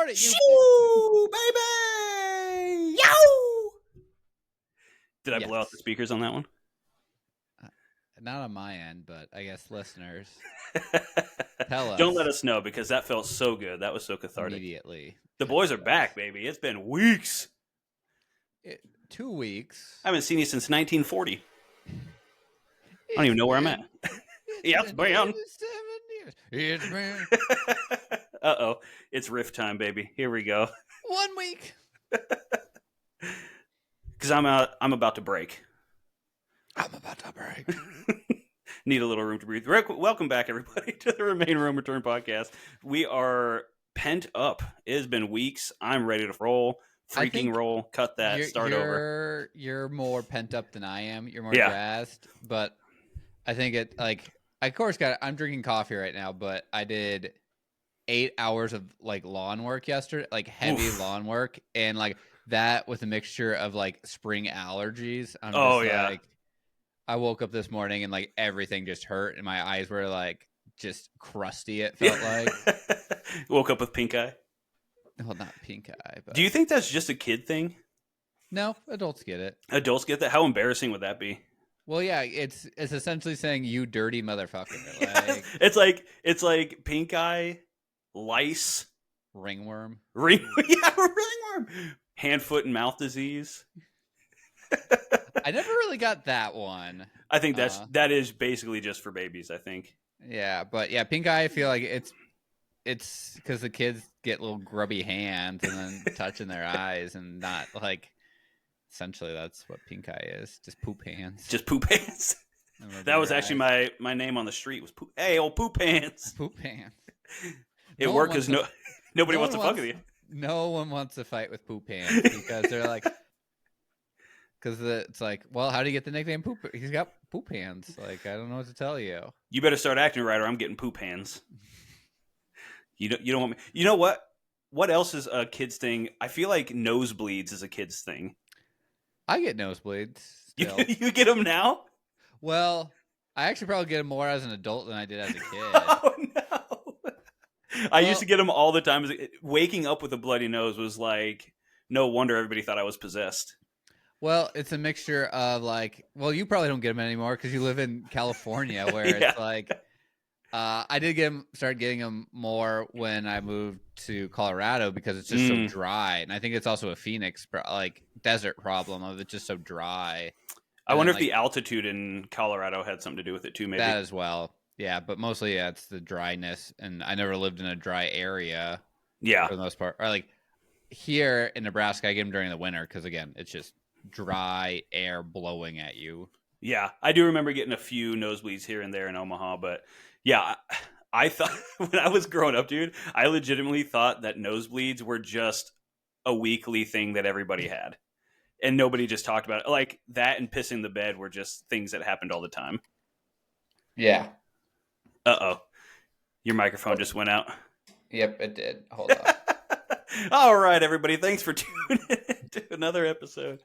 it, you. Shoo, baby! Yow! Did I blow out the speakers on that one? Not on my end, but I guess listeners. Tell us. Don't let us know, because that felt so good. That was so cathartic. Immediately. The boys are back, baby. It's been weeks. 2 weeks. I haven't seen you since 1940. I don't even know where I'm at. Yeah, it's been 7 years. It's been. Uh-oh. It's riff time, baby. Here we go. 1 week. Because I'm about to break. I'm about to break. Need a little room to breathe. Welcome back, everybody, to the Remain Room Return podcast. We are pent up. It has been weeks. I'm ready to roll. Freaking roll. Cut that. Start over. You're more pent up than I am. You're more jazzed. But I think I'm drinking coffee right now, but I did 8 hours of lawn work yesterday, heavy lawn work, and that with a mixture of spring allergies. I woke up this morning and everything just hurt, and my eyes were just crusty. It felt like. Woke up with pink eye. Well, not pink eye. But... Do you think that's just a kid thing? No, adults get it. Adults get that? How embarrassing would that be? Well, yeah, it's essentially saying you dirty motherfucker. It's like pink eye, lice, ringworm. Ringworm. Hand, foot, and mouth disease. I never really got that one. I think that is basically just for babies, I think. Yeah, but yeah, pink eye, I feel like it's because the kids get little grubby hands and then touching their eyes, and not essentially that's what pink eye is. Just poop hands. Just poop hands. That was actually my name on the street was poop. Hey, old poop hands. Poop hands. It worked because nobody wants to fuck with you. No one wants to fight with poop hands because they're because it's well, how do you get the nickname poop? He's got poop hands. I don't know what to tell you. You better start acting right, or I'm getting poop hands. You don't want me. You know what? What else is a kid's thing? I feel like nosebleeds is a kid's thing. I get nosebleeds. Still. You get them now? Well, I actually probably get them more as an adult than I did as a kid. Oh no! I used to get them all the time. Waking up with a bloody nose was no wonder everybody thought I was possessed. Well, it's a mixture of you probably don't get them anymore because you live in California, where it's I did start getting them more when I moved to Colorado because it's just so dry, and I think it's also a Phoenix desert problem of it's just so dry. I wonder if the altitude in Colorado had something to do with it too. Maybe that as well. Yeah, but mostly it's the dryness, and I never lived in a dry area. Yeah, for the most part. Or here in Nebraska, I get them during the winter because again, it's just dry air blowing at you. Yeah, I do remember getting a few nosebleeds here and there in Omaha, but yeah, I thought when I was growing up, dude, I legitimately thought that nosebleeds were just a weekly thing that everybody had, and nobody just talked about it. That and pissing the bed were just things that happened all the time. Yeah. Uh-oh. Your microphone just went out. Yep, it did. Hold on. All right, everybody. Thanks for tuning in to another episode.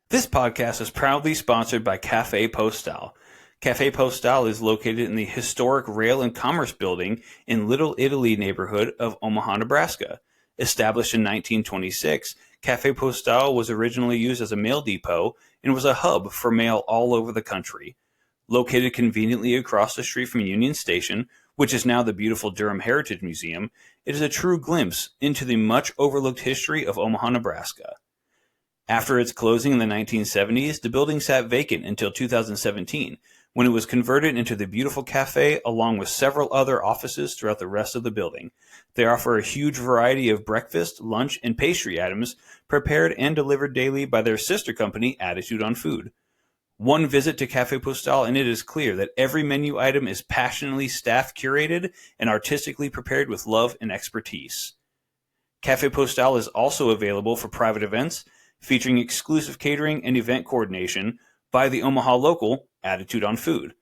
This podcast is proudly sponsored by Café Postal. Café Postal is located in the historic Rail and Commerce Building in Little Italy neighborhood of Omaha, Nebraska. Established in 1926, Café Postal was originally used as a mail depot and was a hub for mail all over the country. Located conveniently across the street from Union Station, which is now the beautiful Durham Heritage Museum, it is a true glimpse into the much overlooked history of Omaha, Nebraska. After its closing in the 1970s, the building sat vacant until 2017, when it was converted into the beautiful cafe along with several other offices throughout the rest of the building. They offer a huge variety of breakfast, lunch, and pastry items prepared and delivered daily by their sister company, Attitude on Food. One visit to Café Postal and it is clear that every menu item is passionately staff curated and artistically prepared with love and expertise. Café Postal is also available for private events, featuring exclusive catering and event coordination by the Omaha local Attitude on Food.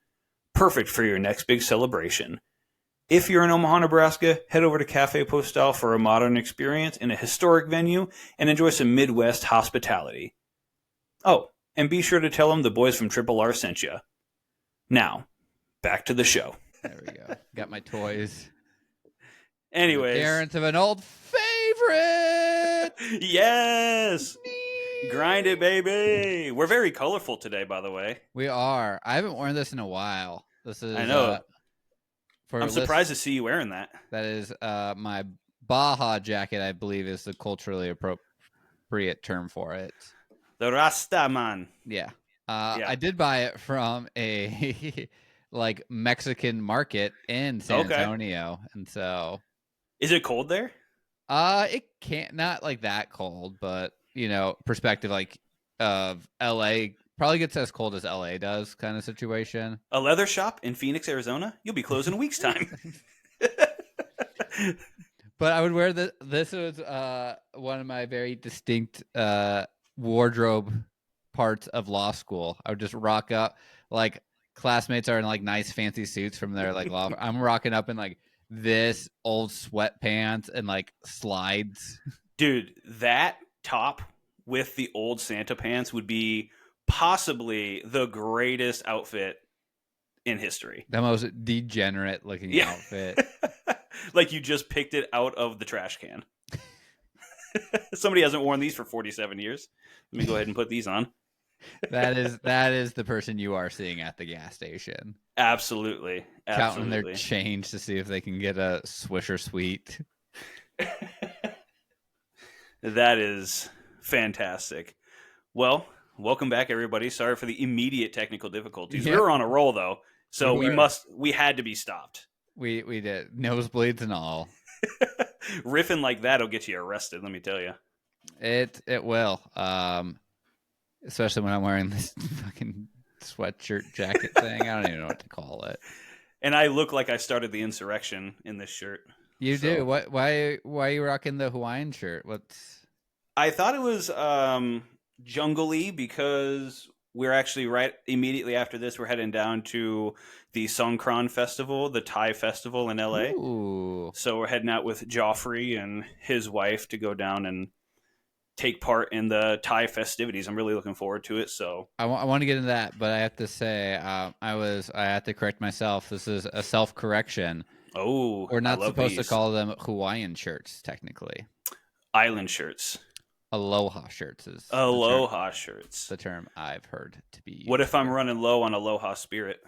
Perfect for your next big celebration. If you're in Omaha, Nebraska, head over to Café Postal for a modern experience in a historic venue and enjoy some Midwest hospitality. Oh, and be sure to tell them the boys from Triple R sent you. Now, back to the show. There we go. Got my toys. Anyways. The appearance of an old favorite. favorite. Yes. Grind it, baby. We're very colorful today, by the way. We are. I haven't worn this in a while. This is. I know. I'm surprised to see you wearing that. That is my Baja jacket, I believe, is the culturally appropriate term for it. The Rasta man. Yeah. I did buy it from a like Mexican market in San Antonio, and so. Is it cold there? It can't, not like that cold, but perspective like of LA probably gets as cold as LA does, kind of situation. A leather shop in Phoenix, Arizona. You'll be closed in a week's time. But I would wear this. This was one of my very distinct wardrobe parts of law school. I would just rock up, like classmates are in like nice fancy suits from their like law. I'm rocking up in like this old sweatpants and like slides. Dude, that top with the old Santa pants would be possibly the greatest outfit in history. The most degenerate looking outfit. Like you just picked it out of the trash can. Somebody hasn't worn these for 47 years. Let me go ahead and put these on. That is the person you are seeing at the gas station. Absolutely. Counting their change to see if they can get a Swisher Sweet. That is fantastic. Well, welcome back, everybody. Sorry for the immediate technical difficulties. Yep. We were on a roll, though, so we had to be stopped. We did. Nosebleeds and all. Riffing like that'll get you arrested, let me tell you. It will. Especially when I'm wearing this fucking sweatshirt jacket thing. I don't even know what to call it. And I look like I started the insurrection in this shirt. You do. Why are you rocking the Hawaiian shirt? I thought it was jungle-y because we're actually right immediately after this, we're heading down to the Songkran Festival, the Thai festival in LA. Ooh. So we're heading out with Joffrey and his wife to go down and take part in the Thai festivities. I'm really looking forward to it. So I want to get into that, but I have to say, I have to correct myself. This is a self-correction. Oh, we're not supposed to call them Hawaiian shirts, technically. Island shirts. Aloha shirts is shirts. The term I've heard to be used. What if I'm running low on Aloha Spirit?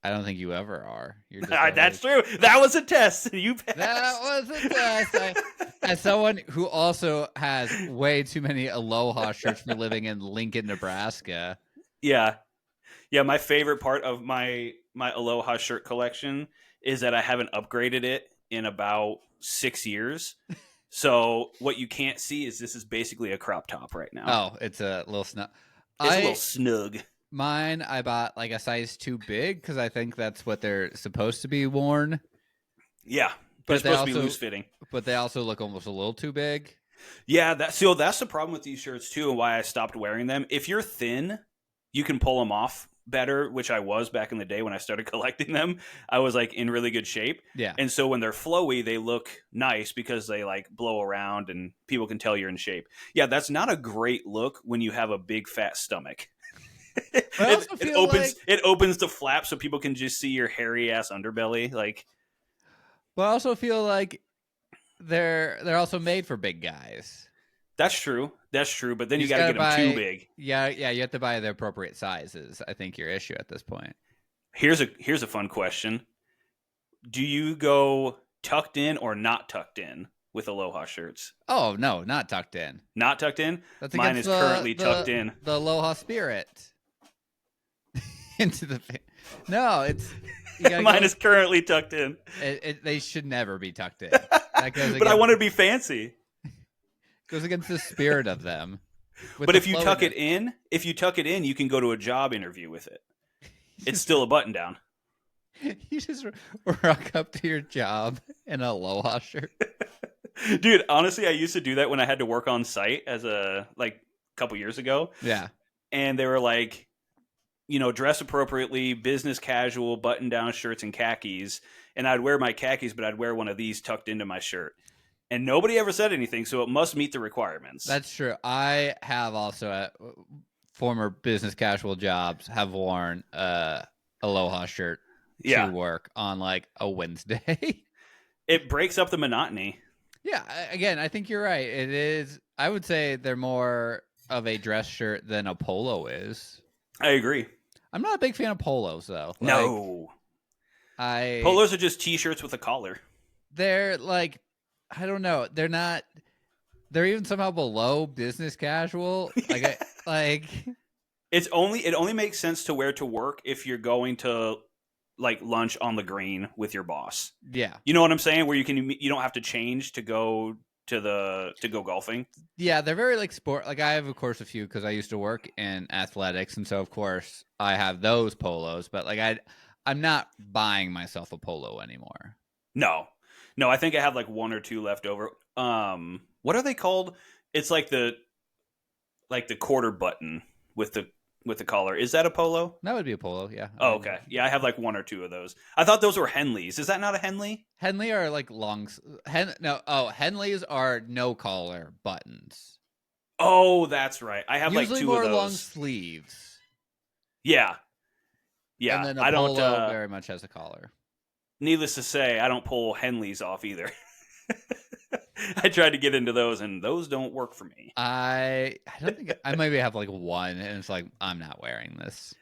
I don't think you ever are. You're just That's true. That was a test. You passed. That was a test. As someone who also has way too many Aloha shirts for living in Lincoln, Nebraska. Yeah. My favorite part of my Aloha shirt collection is that I haven't upgraded it in about 6 years. So what you can't see is this is basically a crop top right now. Oh, it's a little snug. It's a little snug. Mine, I bought like a size too big because I think that's what they're supposed to be worn. Yeah, but it's supposed to be loose fitting. But they also look almost a little too big. Yeah, that's the problem with these shirts too, and why I stopped wearing them. If you're thin, you can pull them off better, which I was back in the day when I started collecting them. I was like in really good shape. Yeah. And so when they're flowy, they look nice because they like blow around and people can tell you're in shape. Yeah, that's not a great look when you have a big fat stomach. It opens the flap so people can just see your hairy ass underbelly. Like, but I also feel like they're also made for big guys. That's true. But then you got to get them too big. Yeah. You have to buy the appropriate sizes. I think your issue at this point. Here's a fun question: do you go tucked in or not tucked in with Aloha shirts? Oh no, not tucked in. Not tucked in. Mine is currently tucked in. The Aloha Spirit. Into the no, it's mine is currently tucked in. They should never be tucked in. But I want to be fancy. Goes against the spirit of them. But if you tuck it in, you can go to a job interview with it. It's still a button down. You just rock up to your job in an Aloha shirt. Dude, honestly, I used to do that when I had to work on site as a couple years ago. Yeah. And they were like, dress appropriately, business casual, button-down shirts and khakis. And I'd wear my khakis, but I'd wear one of these tucked into my shirt. And nobody ever said anything, so it must meet the requirements. That's true. I have also, at former business casual jobs, have worn Aloha shirt to work on like a Wednesday. It breaks up the monotony. Yeah, again, I think you're right. It is. I would say they're more of a dress shirt than a polo is. I agree. I'm not a big fan of polos though. Like No. I Polos are just t-shirts with a collar. they're like I don't know. They're not they're even somehow below business casual. Like It only makes sense to wear to work if you're going to like lunch on the green with your boss. yeah. You know what I'm saying? Where you don't have to change to go to go golfing. Yeah, they're very like sport. Like I have, of course, a few because I used to work in athletics, and so of course I have those polos. But like I'm not buying myself a polo anymore. No, no, I think I have like one or two left over. What are they called? It's like the quarter button with the collar. Is that a polo? That would be a polo, yeah. Oh, okay. Yeah, I have like one or two of those. I thought those were Henleys. Is that not a Henley? Henley are like Henleys are no collar buttons. Oh, that's right. I have Usually like two more of those. long sleeves. Yeah. Yeah. And then a I don't polo very much has a collar. Needless to say, I don't pull Henleys off either. I tried to get into those and those don't work for me. I don't think I maybe have like one and it's like I'm not wearing this.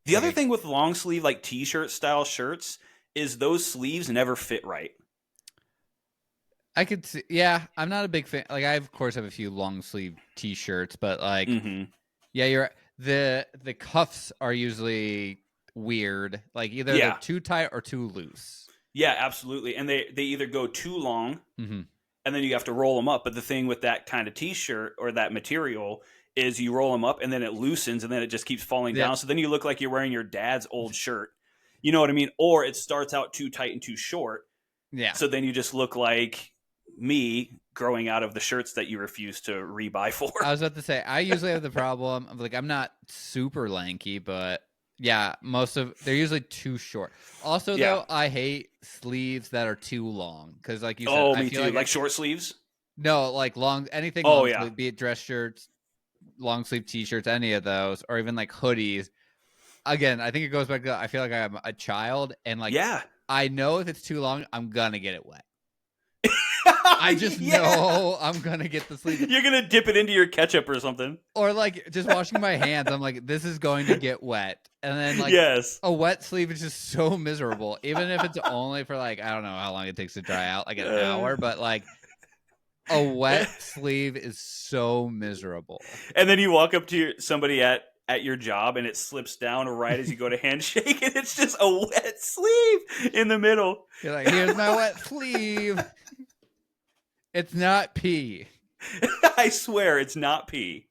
The other thing with long sleeve like t-shirt style shirts is those sleeves never fit right. I could see, yeah, I'm not a big fan. Like I of course have a few long sleeve t-shirts, but like yeah, you're the cuffs are usually weird. Like either they're too tight or too loose. Yeah, absolutely. And they either go too long and then you have to roll them up. But the thing with that kind of t-shirt or that material is you roll them up and then it loosens and then it just keeps falling down. So then you look like you're wearing your dad's old shirt. You know what I mean? Or it starts out too tight and too short. Yeah. So then you just look like me growing out of the shirts that you refuse to rebuy for. I was about to say, I usually have the problem of like, I'm not super lanky, but yeah, they're usually too short. Also, though, I hate sleeves that are too long because, like you said, oh, me too. Like short sleeves? No, like anything. Oh, long sleeve, be it dress shirts, long sleeve t-shirts, any of those, or even like hoodies. Again, I think it goes back to I feel like I'm a child, and like I know if it's too long, I'm gonna get it wet. I just know I'm gonna get the sleeve. You're gonna dip it into your ketchup or something. Or like just washing my hands, I'm like, this is going to get wet. And then like a wet sleeve is just so miserable. Even if it's only for like, I don't know how long it takes to dry out, like an hour, but like a wet sleeve is so miserable. And then you walk up to somebody at your job and it slips down right as you go to handshake and it's just a wet sleeve in the middle. You're like, here's my wet sleeve. It's not pee. I swear it's not pee.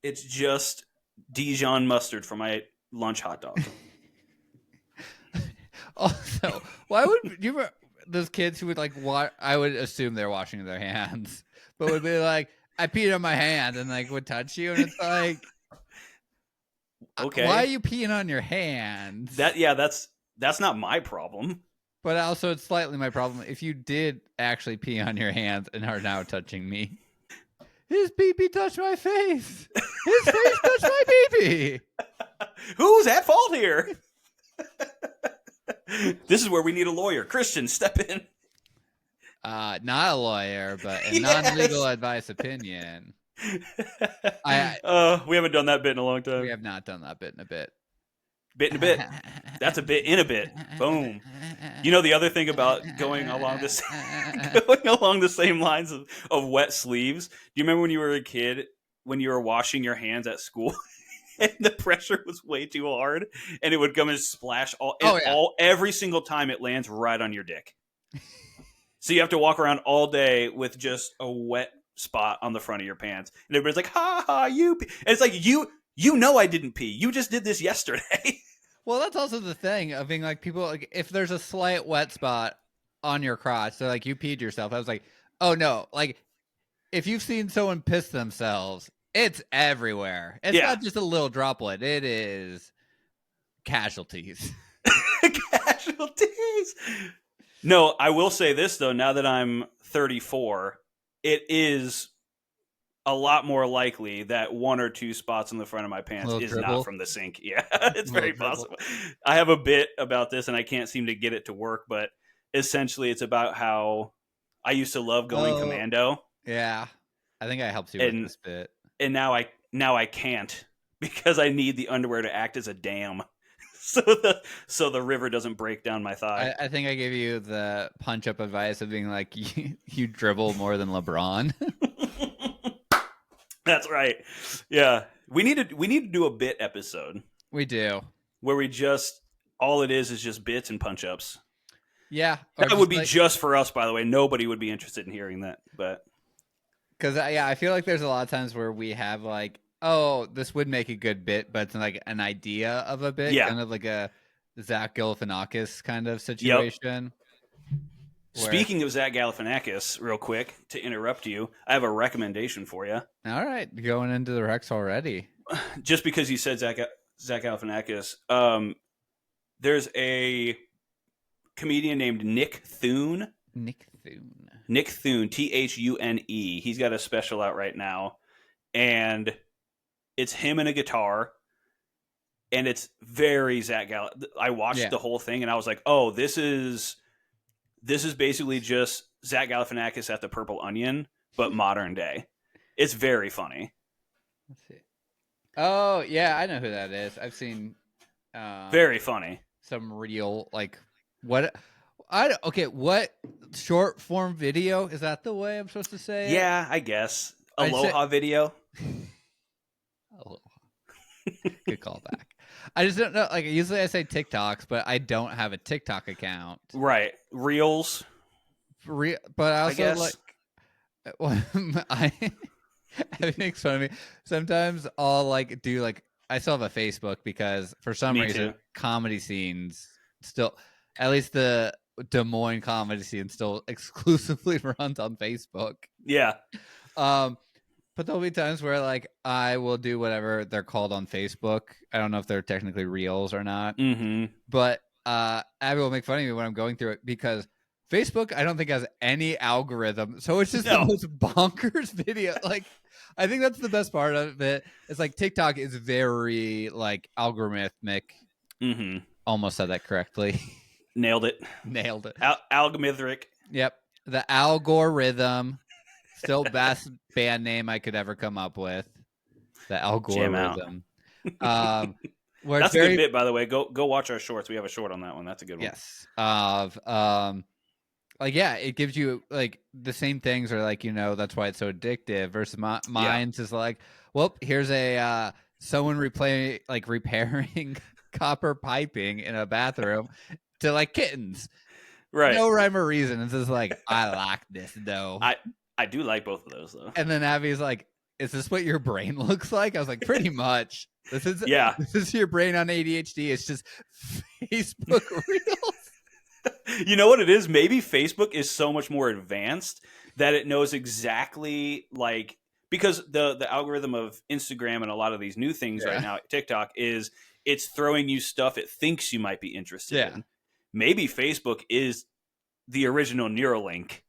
It's just Dijon mustard for my lunch hot dog. Also, why would you remember those kids who would like I would assume they're washing their hands, but would be like, I peed on my hand and like would touch you, and it's like, okay, why are you peeing on your hands? That's not my problem. But also, it's slightly my problem if you did actually pee on your hands and are now touching me. His pee-pee touched my face. His face touched my pee-pee. Who's at fault here? This is where we need a lawyer. Christian, step in. Not a lawyer, but a non-legal advice opinion. We haven't done that bit in a long time. We have not done that bit in a bit. Bit in a bit. That's a bit in a bit. Boom. You know the other thing about going along the same lines of wet sleeves? Do you remember when you were a kid, when you were washing your hands at school and the pressure was way too hard and it would come and splash every single time it lands right on your dick. So you have to walk around all day with just a wet spot on the front of your pants. And everybody's like, ha ha, you pee. And it's like, you know I didn't pee. You just did this yesterday. Well, that's also the thing of being like people, like if there's a slight wet spot on your crotch, so like you peed yourself. I was like, oh no, like if you've seen someone piss themselves, it's everywhere. It's not just a little droplet. It is casualties. Casualties. No, I will say this though, now that I'm 34, it is a lot more likely that one or two spots on the front of my pants is not from the sink. Yeah, it's very possible. I have a bit about this and I can't seem to get it to work, but essentially it's about how I used to love going commando. Yeah. I think I helped you with this bit. And now I can't because I need the underwear to act as a dam. So the river doesn't break down my thigh. I think I gave you the punch up advice of being like, you dribble more than LeBron. That's right. Yeah. We need to do a bit episode. We do. Where we just, all it is just bits and punch ups. Yeah. That would be just for us, by the way. Nobody would be interested in hearing that. But because I feel like there's a lot of times where we have like, oh, this would make a good bit, but it's like an idea of a bit, kind of like a Zach Galifianakis kind of situation. Yep. Speaking of Zach Galifianakis, real quick, to interrupt you, I have a recommendation for you. All right, going into the Rex already. Just because you said Zach Galifianakis, there's a comedian named Nick Thune. Nick Thune, Thune. He's got a special out right now, and it's him and a guitar, and it's very Zach Galifianakis. I watched the whole thing, and I was like, oh, this is basically just Zach Galifianakis at the Purple Onion, but modern day. It's very funny. Let's see. Oh, yeah, I know who that is. I've seen... very funny. Some real, like, what... what short form video? Is that the way I'm supposed to say it? Yeah, I guess. Aloha video. Aloha. Good callback. I just don't know. Like, usually I say TikToks, but I don't have a TikTok account. Right. Reels. But I also it makes fun of me. Sometimes I'll like do like, I still have a Facebook because for some reason comedy scenes still, at least the Des Moines comedy scene still exclusively runs on Facebook. Yeah. But there'll be times where like I will do whatever they're called on Facebook. I don't know if they're technically reels or not. Mm-hmm. But Abby will make fun of me when I'm going through it because Facebook I don't think has any algorithm. So it's just the most bonkers video. Like I think that's the best part of it. It's like TikTok is very like algorithmic. Mm-hmm. Almost said that correctly. Nailed it. Algorithmic. Yep. The algorithm. Still best band name I could ever come up with. The algorithm. That's a good bit, by the way. Go watch our shorts. We have a short on that one. That's a good one. Yes. It gives you like the same things, or like that's why it's so addictive. Versus mine's is like, well, here's a someone repairing copper piping in a bathroom to like kittens. Right. No rhyme or reason. It's just like I like this though. I do like both of those though. And then Abby's like, "Is this what your brain looks like?" I was like, "Pretty much. This is your brain on ADHD. It's just Facebook Reels." You know what it is? Maybe Facebook is so much more advanced that it knows exactly like because the algorithm of Instagram and a lot of these new things right now, TikTok is it's throwing you stuff it thinks you might be interested in. Maybe Facebook is the original Neuralink.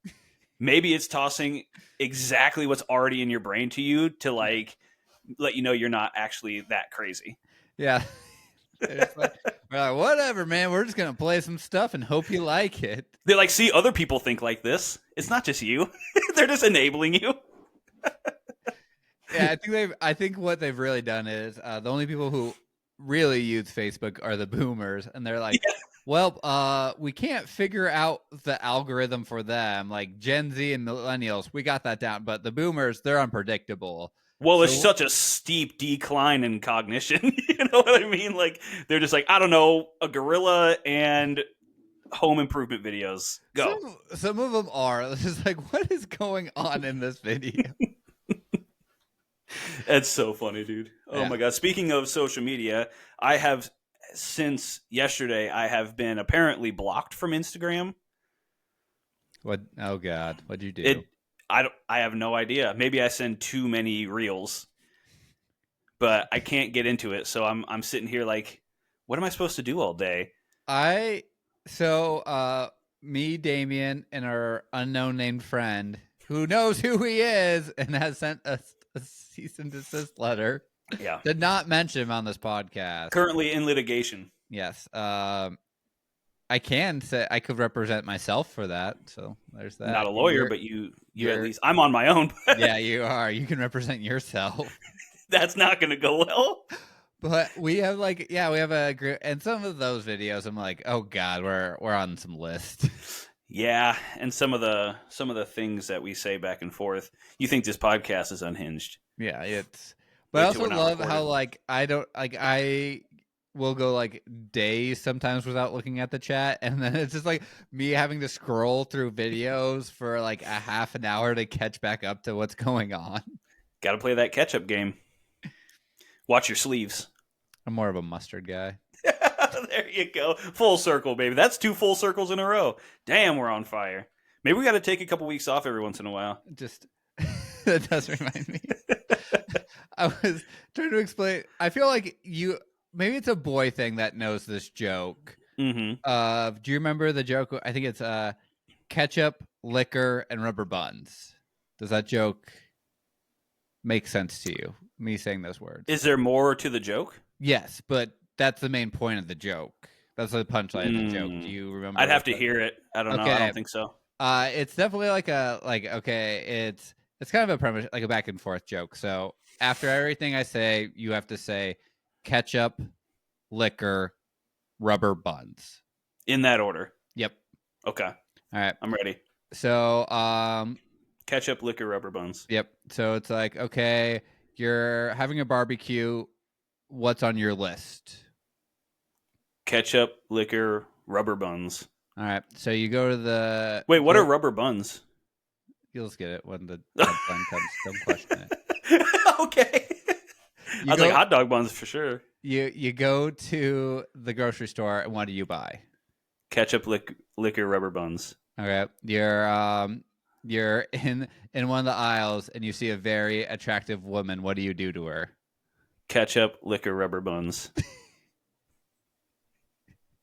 Maybe it's tossing exactly what's already in your brain to you to like let you know you're not actually that crazy. Yeah. We're like, whatever, man. We're just gonna play some stuff and hope you like it. They're like, see, other people think like this. It's not just you. They're just enabling you. Yeah, I think what they've really done is the only people who really use Facebook are the boomers, and they're like, well, we can't figure out the algorithm for them. Like Gen Z and millennials, we got that down, but the boomers, they're unpredictable. Well, there's such a steep decline in cognition. You know what I mean? Like they're just like, I don't know, a gorilla and home improvement videos. Go. Some of them are. It's just like, what is going on in this video? That's so funny, dude. Oh my God. Speaking of social media, I have since yesterday, I have been apparently blocked from Instagram. What? Oh God. What'd you do? I have no idea. Maybe I send too many reels, but I can't get into it. So I'm sitting here like, what am I supposed to do all day? Me, Damien, and our unknown named friend who knows who he is and has sent us a cease and desist letter. Yeah. Did not mention him on this podcast. Currently in litigation. Yes. I can say I could represent myself for that. So there's that. Not a lawyer, but you at least. I'm on my own. Yeah, you are. You can represent yourself. That's not going to go well. But we have we have a group, and some of those videos, I'm like, oh god, we're on some list. Yeah, and some of the things that we say back and forth, you think this podcast is unhinged. Yeah, it's. But I also love how I will go days sometimes without looking at the chat, and then it's just me having to scroll through videos for a half an hour to catch back up to what's going on. Got to play that catch-up game. Watch your sleeves. I'm more of a mustard guy. There you go. Full circle, baby. That's 2 full circles in a row. Damn, we're on fire. Maybe we got to take a couple weeks off every once in a while. Just that does remind me. I was trying to explain. I feel like maybe it's a boy thing that knows this joke. Mm-hmm. Do you remember the joke? I think it's ketchup, liquor, and rubber buns. Does that joke make sense to you? Me saying those words. Is there more to the joke? Yes, but that's the main point of the joke. That's the punchline of the joke. Do you remember? I'd have to hear it. I don't know. I don't think so. It's definitely it's kind of a premise, like a back and forth joke. So after everything I say, you have to say ketchup, liquor, rubber buns. In that order. Yep. Okay. All right. I'm ready. So ketchup, liquor, rubber buns. Yep. So it's okay, you're having a barbecue. What's on your list? Ketchup, liquor, rubber buns. All right. So you go to the... Wait, what are rubber buns? You'll just get it when the bun comes. Don't question it. Okay. I was like, hot dog buns for sure. You go to the grocery store, and what do you buy? Ketchup, liquor, rubber buns. Okay. You're in one of the aisles, and you see a very attractive woman. What do you do to her? Ketchup, liquor, rubber buns.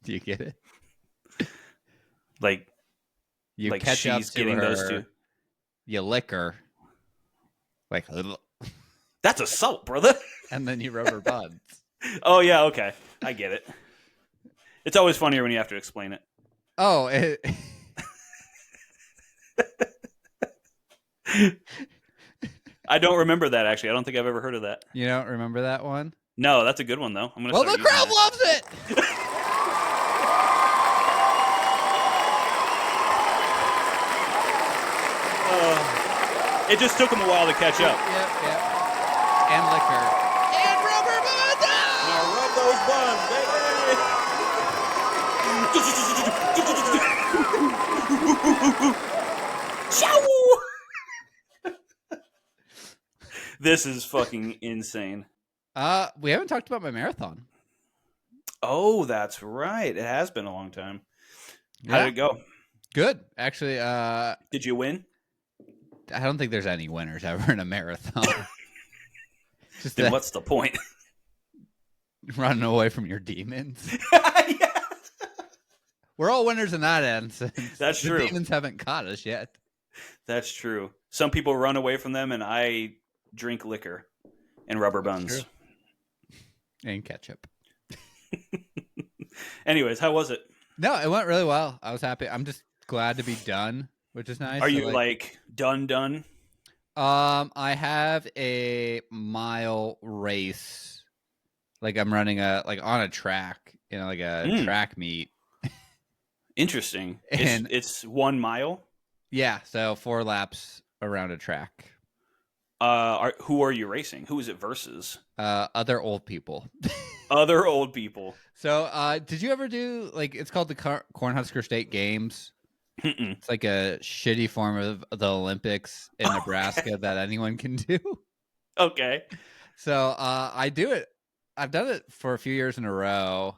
Do you get it? You catch she's up to getting her, those two. You lick her. That's assault, brother. And then you rubber buns. Oh, yeah, okay. I get it. It's always funnier when you have to explain it. Oh, I don't remember that, actually. I don't think I've ever heard of that. You don't remember that one? No, that's a good one, though. Well, the crowd loves it! It just took them a while to catch up. Yep. And liquor. And rubber buns! Now rub those buns, baby! This is fucking insane. We haven't talked about my marathon. Oh, that's right. It has been a long time. How did it go? Good. Actually, did you win? I don't think there's any winners ever in a marathon. Then what's the point? Running away from your demons. Yeah. We're all winners in that instance. That's true. The demons haven't caught us yet. That's true. Some people run away from them, and I drink liquor and rubber buns. And ketchup. Anyways, how was it? No, it went really well. I was happy. I'm just glad to be done, which is nice. Are you done? I have a mile race. I'm running on a track, a track meet. Interesting. And it's 1 mile? Yeah, so 4 laps around a track. Who are you racing? Who is it versus? Other old people. Other old people. So, did you ever do it's called the Cornhusker State Games? Mm-mm. It's like a shitty form of the Olympics in Nebraska that anyone can do. Okay. So, I do it. I've done it for a few years in a row.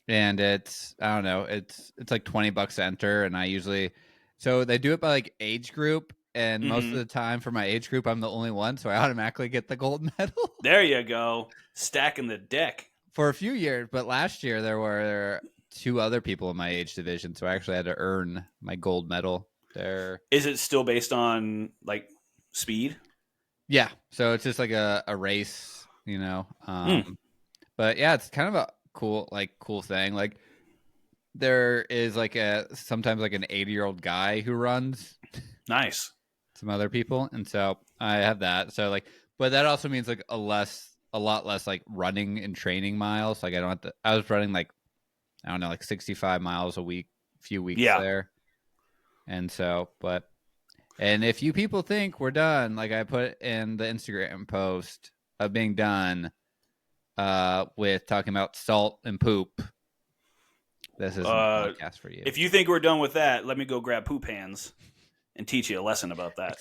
And it's, I don't know, it's like $20 to enter, and so they do it by age group. And most of the time for my age group, I'm the only one, so I automatically get the gold medal. There you go. Stacking the deck. For a few years, but last year there were 2 other people in my age division, so I actually had to earn my gold medal there. Is it still based on, speed? Yeah, so it's just a race, But yeah, it's kind of a cool thing. there is like sometimes like an 80-year-old guy who runs. Nice. Some other people, and so I have that. So like, but that also means like a lot less like running and training miles. Like I don't have to. I was running like I don't know, like 65 miles a week, few weeks there, and so and if you people think we're done, like I put in the Instagram post of being done with talking about salt and poop. This isn't a podcast for you. If you think we're done with that, let me go grab poop hands and teach you a lesson about that.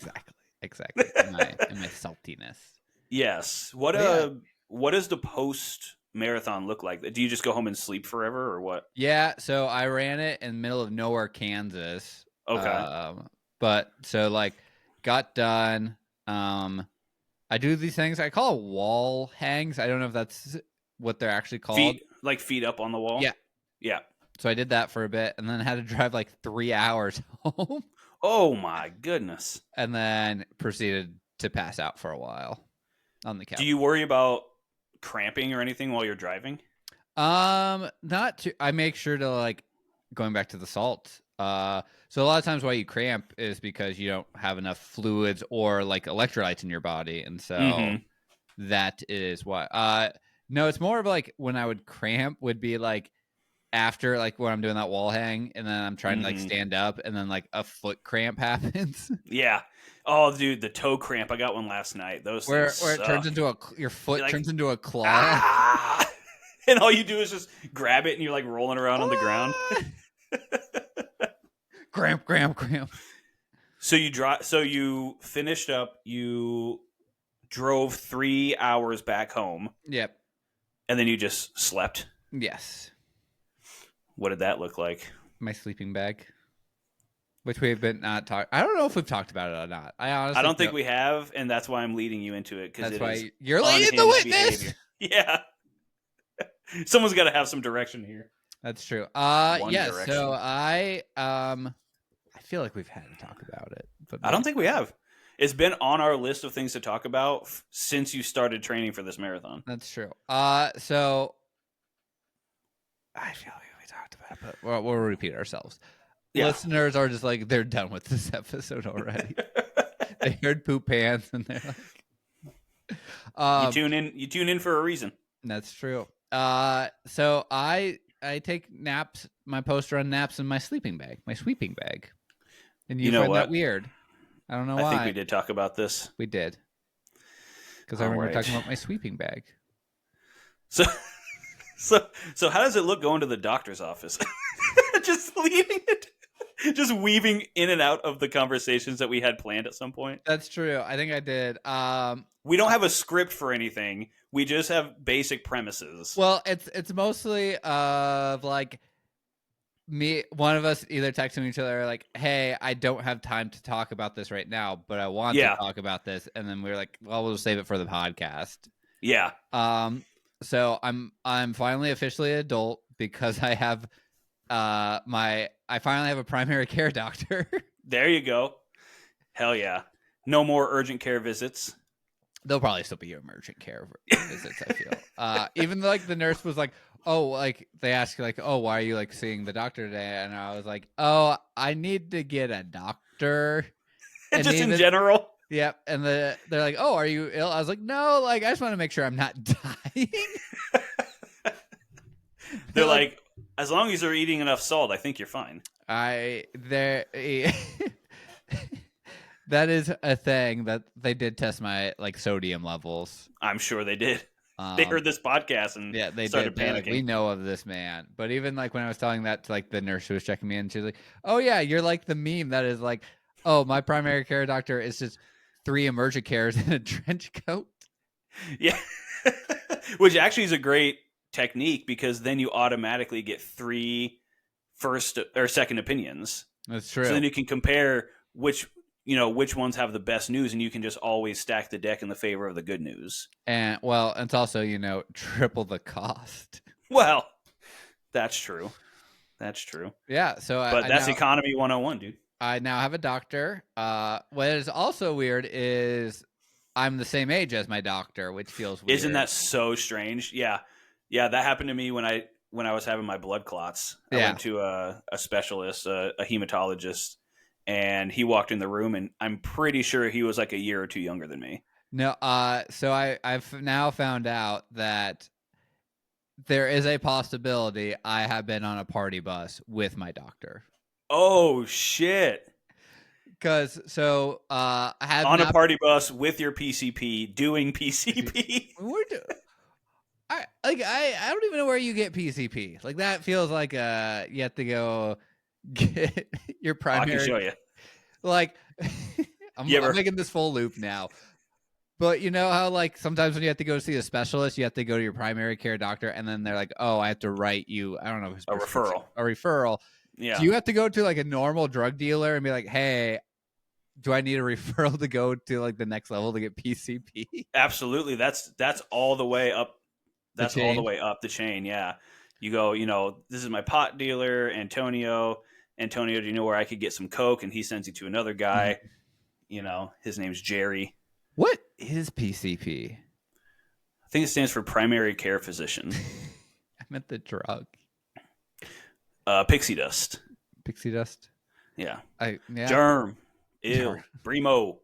Exactly. And my saltiness. Yes. What does the post marathon look like? Do you just go home and sleep forever, or what? Yeah. So I ran it in the middle of nowhere, Kansas. Okay. But so like got done. I do these things I call wall hangs. I don't know if that's what they're actually called. Feet up on the wall. Yeah. So I did that for a bit, and then had to drive like 3 hours home. Oh my goodness. And then proceeded to pass out for a while on the couch. Do you worry about cramping or anything while you're driving? Not too. I make sure to like going back to the salt. So a lot of times why you cramp is because you don't have enough fluids or like electrolytes in your body, and so that is why. No, it's more of like when I would cramp would be like after like when I'm doing that wall hang, and then I'm trying to like stand up, and then like a foot cramp happens. Yeah. Oh, dude, the toe cramp. I got one last night. Those where things it turns into your foot like, turns into a claw. Ah! And all you do is just grab it, and you're like rolling around on the ground. Cramp. So you finished up. You drove 3 hours back home. Yep. And then you just slept. Yes. What did that look like? My sleeping bag, which we've been not talking. I don't know if we've talked about it or not. I don't think we have, and that's why I'm leading you into it. That's why you're leading the witness. Behavior. Yeah. Someone's got to have some direction here. That's true. Direction. So I feel like we've had to talk about it, but I don't think we have. It's been on our list of things to talk about since you started training for this marathon. That's true. So I feel like we talked about it, but we'll repeat ourselves. Yeah. Listeners are just like, they're done with this episode already. They heard poop pants and they're like, you tune in for a reason. That's true. So I take naps, my post-run naps in my sleeping bag, my sweeping bag. And you find that weird. I don't know why. I think we did talk about this. We did. Because I remember talking about my sweeping bag. So how does it look going to the doctor's office? Just leaving it. Just weaving in and out of the conversations that we had planned at some point. That's true. I think I did. We don't have a script for anything. We just have basic premises. Well, it's mostly of like one of us either texting each other like, hey, I don't have time to talk about this right now, but I want to talk about this. And then we were like, well, we'll save it for the podcast. Yeah. So I'm finally officially an adult because I have I finally have a primary care doctor. There you go. Hell yeah. No more urgent care visits. There'll probably still be emergent care visits, I feel. Even though like the nurse was like, oh, like they asked like, oh, why are you like seeing the doctor today? And I was like, oh, I need to get a doctor. And just in general. Yep. And they're like, oh, are you ill? I was like, no, like I just want to make sure I'm not dying. They're like, as long as you're eating enough salt, I think you're fine. That is a thing that they did test my like sodium levels. I'm sure they did. They heard this podcast and they started panicking. Like, we know of this man. But even like when I was telling that to like the nurse who was checking me in, she was like, oh yeah, you're like the meme that is like, oh, my primary care doctor is just 3 emergent cares in a trench coat. Yeah. Which actually is a great technique because then you automatically get 3 first or second opinions. That's true. So then you can compare which ones have the best news, and you can just always stack the deck in the favor of the good news. And well, it's also, triple the cost. Well, that's true. That's true. Yeah. So, but that's economy 101, dude. I now have a doctor. What is also weird is I'm the same age as my doctor, which feels weird. Isn't that so strange? Yeah. Yeah. That happened to me when I when I was having my blood clots. I Yeah. went to a specialist, a hematologist, and he walked in the room, and I'm pretty sure he was like a year or two younger than me. No, so I've now found out that there is a possibility I have been on a party bus with my doctor. Oh shit! Because I have On a party bus with your PCP doing PCP. I don't even know where you get PCP. Like that feels like you have to go get your primary. I can show you. Like I'm making this full loop now. But you know how like sometimes when you have to go see a specialist, you have to go to your primary care doctor, and then they're like, "Oh, I have to write you, I don't know, a referral." A referral. Yeah. Do you have to go to like a normal drug dealer and be like, "Hey, do I need a referral to go to like the next level to get PCP?" Absolutely. That's all the way up. That's all the way up the chain. Yeah. You go, this is my pot dealer, Antonio. Antonio, do you know where I could get some Coke? And he sends you to another guy. His name's Jerry. What is PCP? I think it stands for primary care physician. I meant the drug. Pixie dust. Pixie dust? Yeah. Yeah. Germ. Ill. Bremo.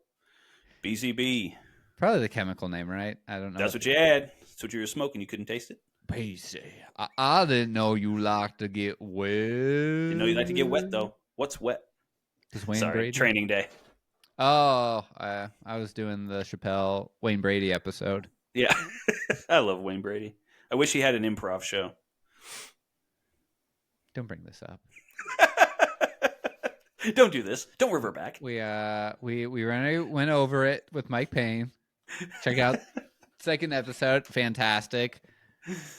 BCB. Probably the chemical name, right? I don't know. That's what you had. That's what you were smoking. You couldn't taste it. PC. I didn't know you like to get wet. Didn't know you like to get wet, though. What's wet? Sorry, Brady? Training day. Oh, I was doing the Chappelle Wayne Brady episode. Yeah. I love Wayne Brady. I wish he had an improv show. Don't bring this up. Don't do this. Don't revert back. We went over it with Mike Payne. Check out second episode. Fantastic.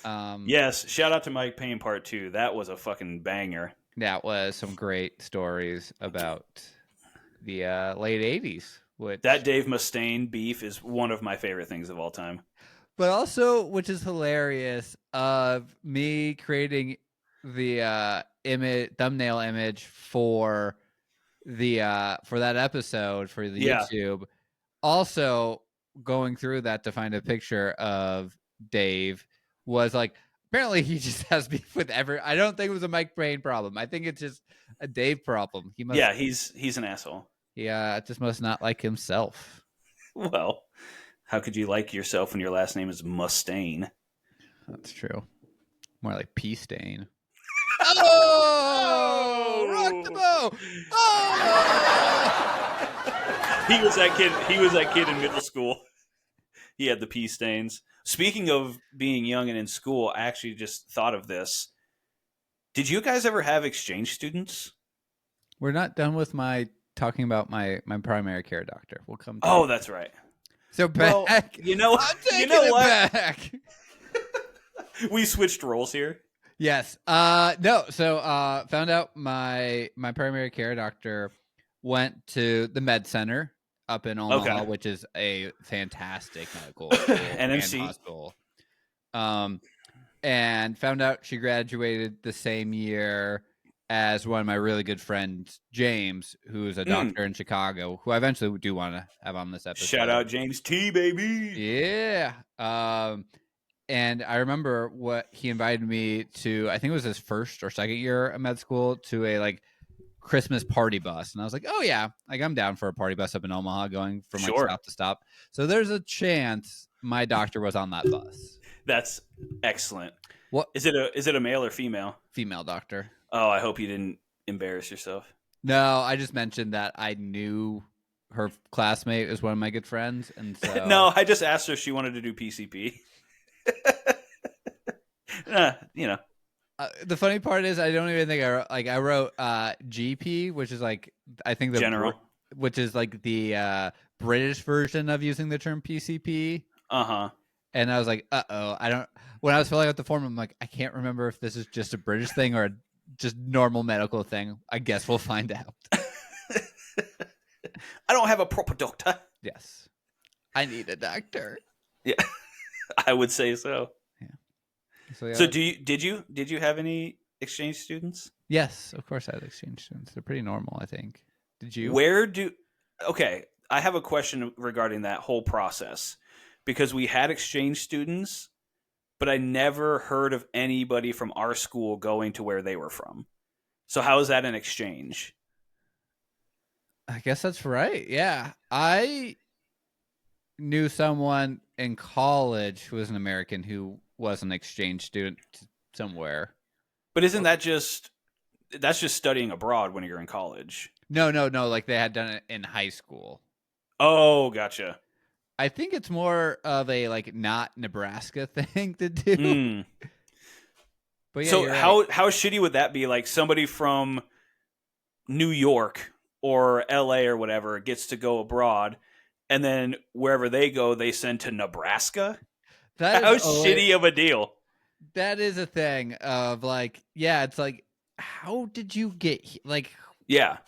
Yes, shout out to Mike Payne Part 2. That was a fucking banger. That was some great stories about the late 80s. That Dave Mustaine beef is one of my favorite things of all time. But also, which is hilarious, of me creating the thumbnail image for that episode for the YouTube. Also, going through that to find a picture of Dave was like, apparently he just has beef with I don't think it was a Mike Payne problem. I think it's just a Dave problem. He's an asshole. Yeah, just must not like himself. Well, how could you like yourself when your last name is Mustaine? That's true. More like Pea Stain. Oh! Rock the bow! Oh! He was that kid in middle school. He had the pea stains. Speaking of being young and in school, I actually just thought of this. Did you guys ever have exchange students? We're not done with talking about my primary care doctor. We'll come to Oh, that's right. So back. Well, I'm taking it back. We switched roles here. Yes. No. So found out my primary care doctor went to the med center up in Omaha, which is a fantastic medical school NMC and hospital. And found out she graduated the same year as one of my really good friends, James, who's a doctor in Chicago, who I eventually do want to have on this episode. Shout out James T, baby. Yeah. And I remember what he invited me to, I think it was his first or second year of med school, to a like Christmas party bus. And I was like, oh yeah, like I'm down for a party bus up in Omaha going from like stop to stop. So there's a chance my doctor was on that bus. That's excellent. What is it a male or female? Female doctor. Oh, I hope you didn't embarrass yourself. No, I just mentioned that I knew her classmate is one of my good friends. And so no, I just asked her if she wanted to do PCP. The funny part is I don't even think I wrote GP, which is like I think the general, which is like the British version of using the term PCP. And I was like, when I was filling out the form, I'm like, I can't remember if this is just a British thing or just normal medical thing. I guess we'll find out. I don't have a proper doctor. Yes, I need a doctor. Yeah, I would say so. Yeah. So did you have any exchange students? Yes, of course I had exchange students. They're pretty normal, I think. Did you? Okay, I have a question regarding that whole process, because we had exchange students, but I never heard of anybody from our school going to where they were from. So how is that an exchange? I guess that's right. Yeah. I knew someone in college who was an American who was an exchange student somewhere. But isn't that that's just studying abroad when you're in college? No. Like they had done it in high school. Oh, gotcha. I think it's more of a like not Nebraska thing to do. Mm. But yeah, so how shitty would that be? Like somebody from New York or LA or whatever gets to go abroad, and then wherever they go, they send to Nebraska. How shitty of a deal? That is a thing of like, yeah, it's like, how did you get like? Yeah,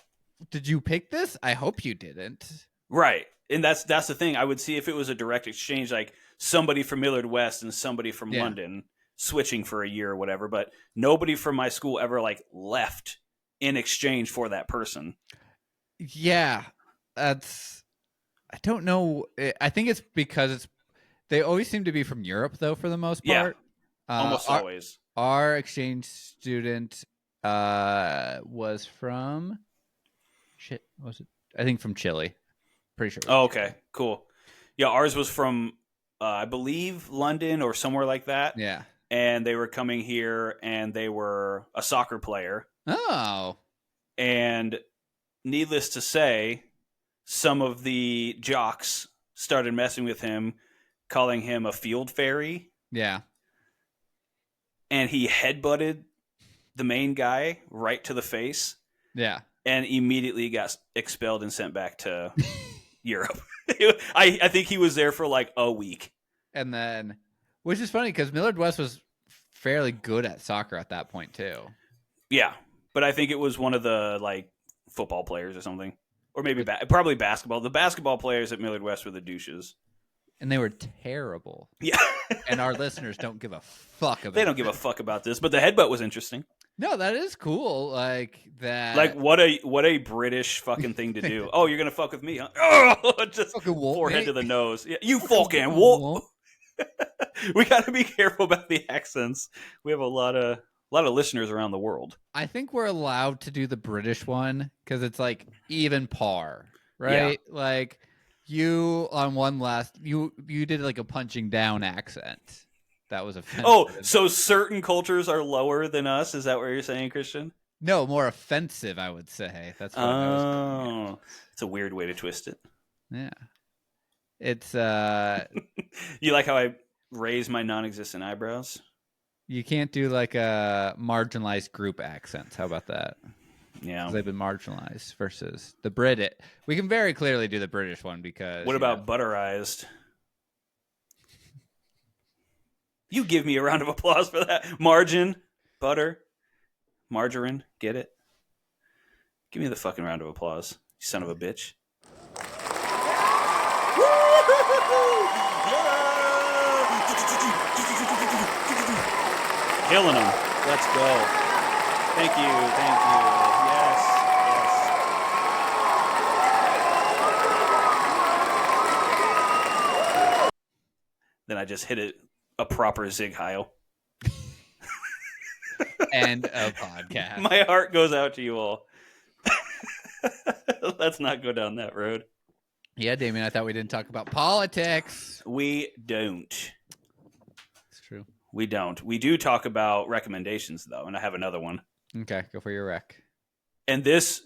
did you pick this? I hope you didn't. Right, and that's the thing. I would see if it was a direct exchange, like somebody from Millard West and somebody from London switching for a year or whatever. But nobody from my school ever like left in exchange for that person. Yeah, that's. I don't know. I think it's because they always seem to be from Europe, though, for the most part. Yeah, almost always. Our exchange student was from. Shit, was it? I think from Chile. Pretty sure. Oh, okay, cool. Yeah, ours was from, I believe, London or somewhere like that. Yeah. And they were coming here, and they were a soccer player. Oh. And needless to say, some of the jocks started messing with him, calling him a field fairy. Yeah. And he headbutted the main guy right to the face. Yeah. And immediately got expelled and sent back to Europe. I think he was there for like a week. And then, which is funny because Millard West was fairly good at soccer at that point too. Yeah, but I think it was one of the like football players or something, or maybe probably basketball. The basketball players at Millard West were the douches, and they were terrible. Yeah, and our listeners don't give a fuck about. They don't give a fuck about this, but the headbutt was interesting. No, that is cool. Like that. Like what a British fucking thing to do. Oh, you're gonna fuck with me, huh? Oh, just forehead to the nose. Yeah, you fucking whoop. We got to be careful about the accents. We have a lot of listeners around the world. I think we're allowed to do the British one because it's like even par, right? Yeah. Like you on one you did like a punching down accent. That was offensive. Oh, so certain cultures are lower than us? Is that what you're saying, Christian? No, more offensive, I would say. That's what I was. It's a weird way to twist it. Yeah. It's You like how I raise my non-existent eyebrows? You can't do like a marginalized group accents. How about that? Yeah. Because they've been marginalized versus the British. We can very clearly do the British one because what about butterized? You give me a round of applause for that. Margin, butter, margarine, get it? Give me the fucking round of applause, you son of a bitch. Killing them. Let's go. Thank you. Yes. Then I just hit it. A proper Zig Heil. End of podcast. My heart goes out to you all. Let's not go down that road. Yeah, Damien, I thought we didn't talk about politics. We don't. It's true. We don't. We do talk about recommendations, though, and I have another one. Okay, go for your rec. And this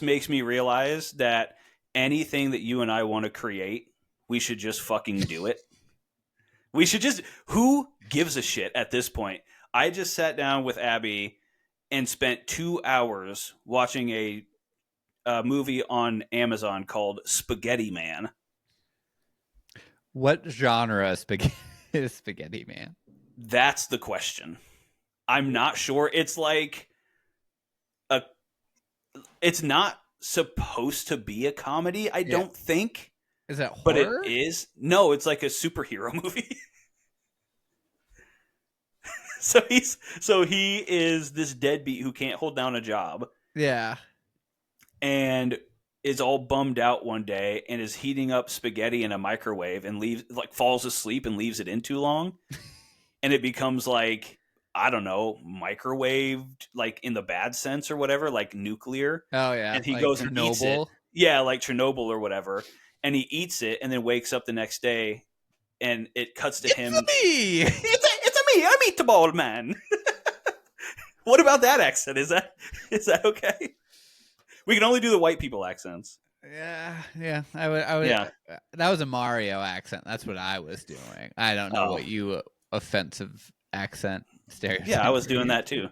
makes me realize that anything that you and I want to create, we should just fucking do it. We should just... Who gives a shit at this point? I just sat down with Abby and spent 2 hours watching a movie on Amazon called Spaghetti Man. What genre is Spaghetti Man? That's the question. I'm not sure. It's like... It's not supposed to be a comedy, I don't think. Is that horror? But it is. No, it's like a superhero movie. So he is this deadbeat who can't hold down a job. Yeah. And is all bummed out one day and is heating up spaghetti in a microwave and falls asleep and leaves it in too long. and it becomes like, I don't know, microwaved, like in the bad sense or whatever, like nuclear. Oh yeah, And he like goes and eats it. Chernobyl. Yeah, like Chernobyl or whatever. And he eats it and then wakes up the next day and it cuts to It's him. me. It's a me. I'm Meatball Man. What about that accent? Is that okay? We can only do the white people accents. Yeah. I would. Yeah. That was a Mario accent. That's what I was doing. I don't know Oh, what you offensive accent stereotype. yeah, I was doing that too.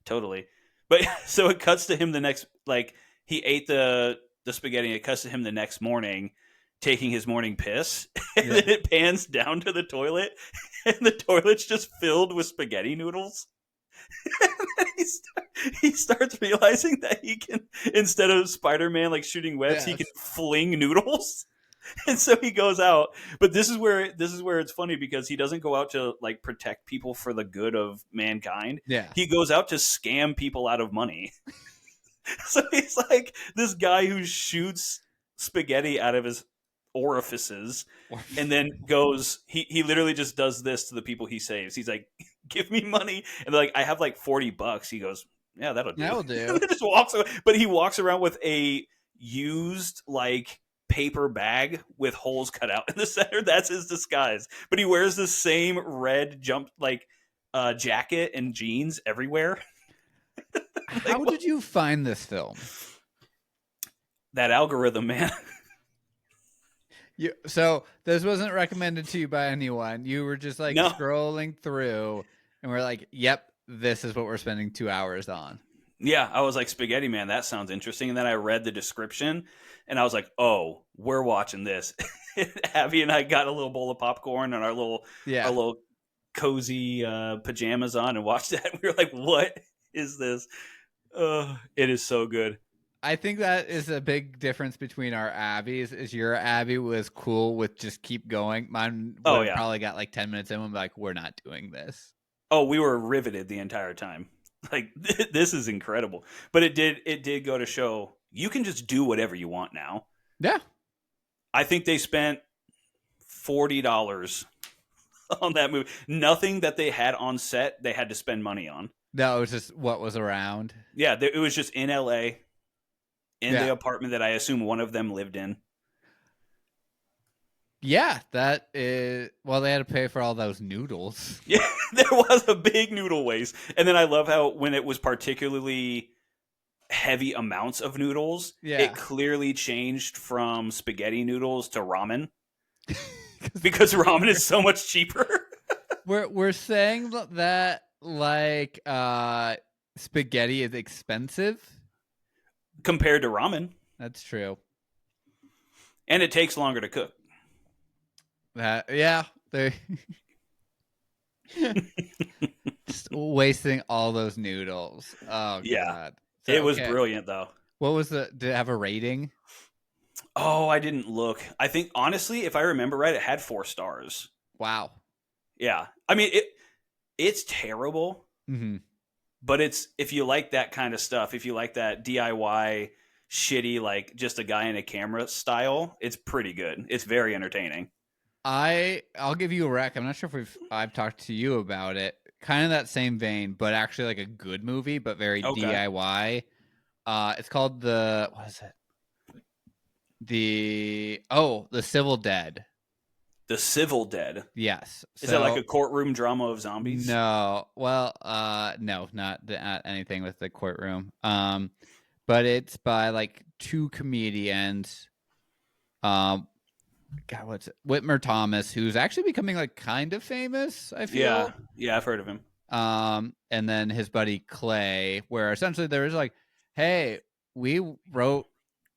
Totally. But so it cuts to him the next, like, he ate the spaghetti. And it cuts to him the next morning taking his morning piss, and then it pans down to the toilet, and the toilet's just filled with spaghetti noodles. And then he starts realizing that he can, instead of Spider-Man like shooting webs, he can fling noodles. And so he goes out, but this is where it's funny, because he doesn't go out to like protect people for the good of mankind. Yeah. He goes out to scam people out of money. So he's like this guy who shoots spaghetti out of his orifices and then goes, he literally just does this to the people he saves. He's like, give me money. And they're like, I have like $40. He goes, yeah, that'll do. Just walks away. But he walks around with a used like paper bag with holes cut out in the center. That's his disguise. But he wears the same red jacket and jeans everywhere. How did you find this film? That algorithm, man. So this wasn't recommended to you by anyone. You were just like scrolling through, and we're like, "Yep, this is what we're spending 2 hours on." Yeah, I was like, spaghetti man, that sounds interesting. And then I read the description, and I was like, oh, we're watching this. Abby and I got a little bowl of popcorn and our little cozy pajamas on and watched that. We were like, what is this? It is so good. I think that is a big difference between our Abbies. Is your Abby was cool with just keep going. Mine probably got like 10 minutes in and be like, we're not doing this. Oh, we were riveted the entire time. Like, this is incredible. But it did go to show you can just do whatever you want now. Yeah. I think they spent $40 on that movie. Nothing that they had on set they had to spend money on. No, it was just what was around. Yeah, it was just in LA, in the apartment that I assume one of them lived in. Yeah, that is. Well, they had to pay for all those noodles. Yeah, there was a big noodle waste. And then I love how when it was particularly heavy amounts of noodles, it clearly changed from spaghetti noodles to ramen. Because ramen is so much cheaper. We're saying that like spaghetti is expensive compared to ramen. That's true. And it takes longer to cook. They're just wasting all those noodles. Oh god. So, it was brilliant though. What was did it have a rating? Oh, I didn't look. I think honestly, if I remember right, it had 4 stars. Wow. Yeah. I mean, it's terrible. Mm-hmm. But it's, if you like that kind of stuff, if you like that DIY shitty, like just a guy in a camera style, it's pretty good. It's very entertaining. I'll give you a rec. I'm not sure if I've talked to you about it. Kind of that same vein, but actually like a good movie, but very DIY. It's called what is it? The Civil Dead. The Civil Dead. Yes. Is that like a courtroom drama of zombies? No. Well, no, not anything with the courtroom. But it's by like 2 comedians. God, what's it? Whitmer Thomas, who's actually becoming like kind of famous, I feel. Yeah, I've heard of him. And then his buddy Clay, where essentially there was like, hey, we wrote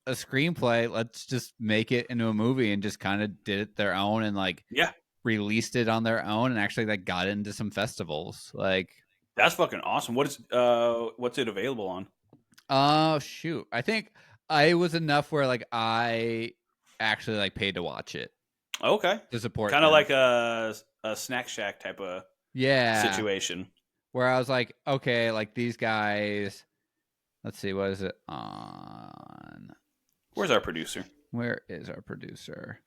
a screenplay, let's just make it into a movie, and just kind of did it their own and like released it on their own and actually like got into some festivals. Like, that's fucking awesome. What's it available on? Oh shoot. I think I was enough where like I actually like paid to watch it. Okay. To support kind of like a Snack Shack type of situation. Where I was like, okay, like these guys, let's see, what is it on? Where's our producer? Where is our producer?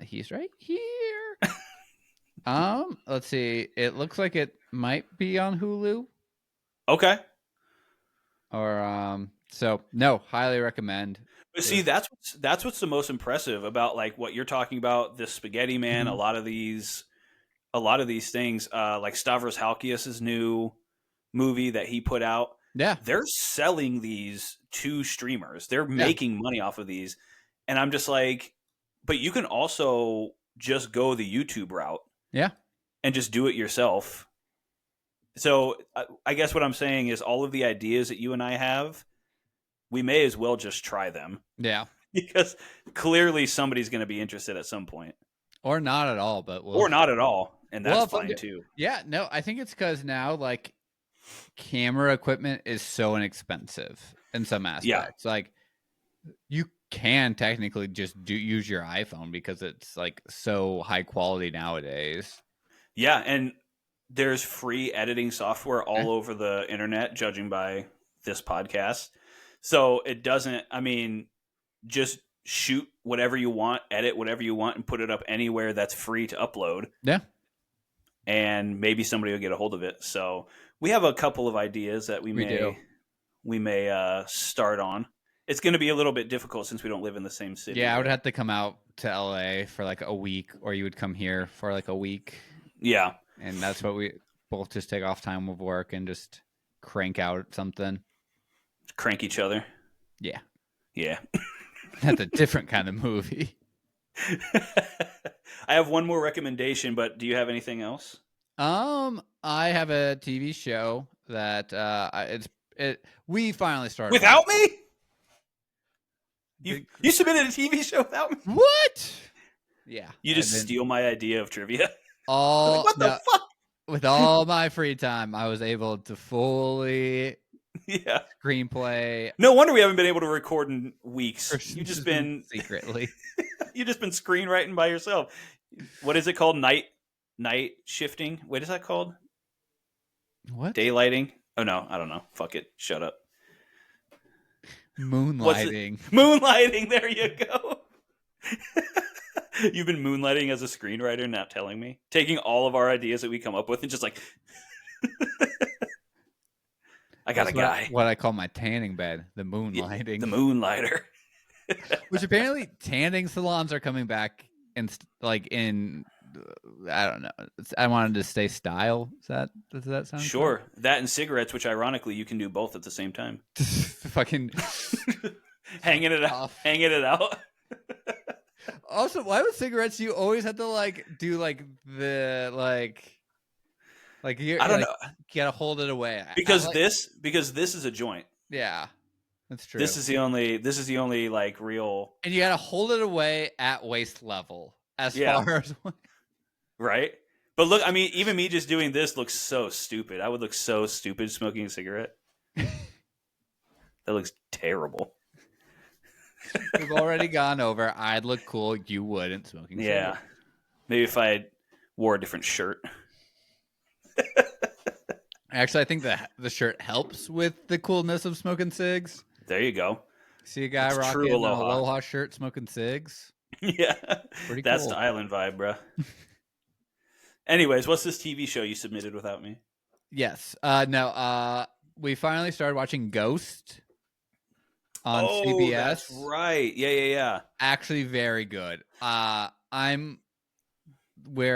He's right here. Let's see. It looks like it might be on Hulu. Okay. Or so no, highly recommend. But see, that's what's the most impressive about like what you're talking about. This Spaghetti Man, Mhm. a lot of these things, like Stavros Halkias's new movie that he put out. Yeah. They're selling these to streamers. They're Yeah. making money off of these, and I'm just like, but you can also just go the YouTube route. Yeah. And just do it yourself. So I guess what I'm saying is all of the ideas that you and I have, we may as well just try them. Yeah. Because clearly somebody's going to be interested at some point. Or not at all, but or not at all. And that's fine too. Yeah, no, I think it's because now like camera equipment is so inexpensive in some aspects. Like you can technically just use your iPhone because it's like so high quality nowadays. Yeah, and there's free editing software all over the internet, judging by this podcast. So it doesn't, I mean, just shoot whatever you want, edit whatever you want, and put it up anywhere that's free to upload. Yeah. And maybe somebody will get a hold of it. So we have a couple of ideas that we may start on. It's going to be a little bit difficult since we don't live in the same city. Yeah, I would have to come out to LA for like a week, or you would come here for like a week. Yeah. And that's what we both just take off time of work and just crank out something. Crank each other. Yeah. Yeah. That's a different kind of movie. I have one more recommendation, but do you have anything else? I have a TV show that we finally started without me. You submitted a TV show without me? What? Yeah. You just steal my idea of trivia. What the fuck? With all my free time, I was able to fully screenplay. No wonder we haven't been able to record in weeks. You've just been secretly. You've just been screenwriting by yourself. What is it called? Night shifting? What is that called? What? Daylighting? Oh no, I don't know. Fuck it. Shut up. Moonlighting. Moonlighting. There you go. You've been moonlighting as a screenwriter, not telling me. Taking all of our ideas that we come up with and just like, I got a guy. What I call my tanning bed, the moonlighting. The moonlighter. Which apparently tanning salons are coming back in I don't know. I wanted to stay style. Does that sound sure? Cool? That and cigarettes, which ironically you can do both at the same time. Fucking hanging it out. Also, why with cigarettes you always have to like do like the like you I don't know. You gotta hold it away because this is a joint. Yeah, that's true. This is the only like real. And you gotta hold it away at waist level as far as right. But look, I mean, even me just doing this looks so stupid. I would look so stupid smoking a cigarette. That looks terrible. We've already gone over. I'd look cool. You wouldn't smoking. Yeah. Maybe if I wore a different shirt. Actually, I think that the shirt helps with the coolness of smoking cigs. There you go. See a guy rocking an Aloha shirt smoking cigs. Yeah. Pretty That's cool. the island vibe, bro. Anyways, what's this TV show you submitted without me? Yes. No. We finally started watching Ghost on CBS. That's right. Yeah. Actually, very good. We're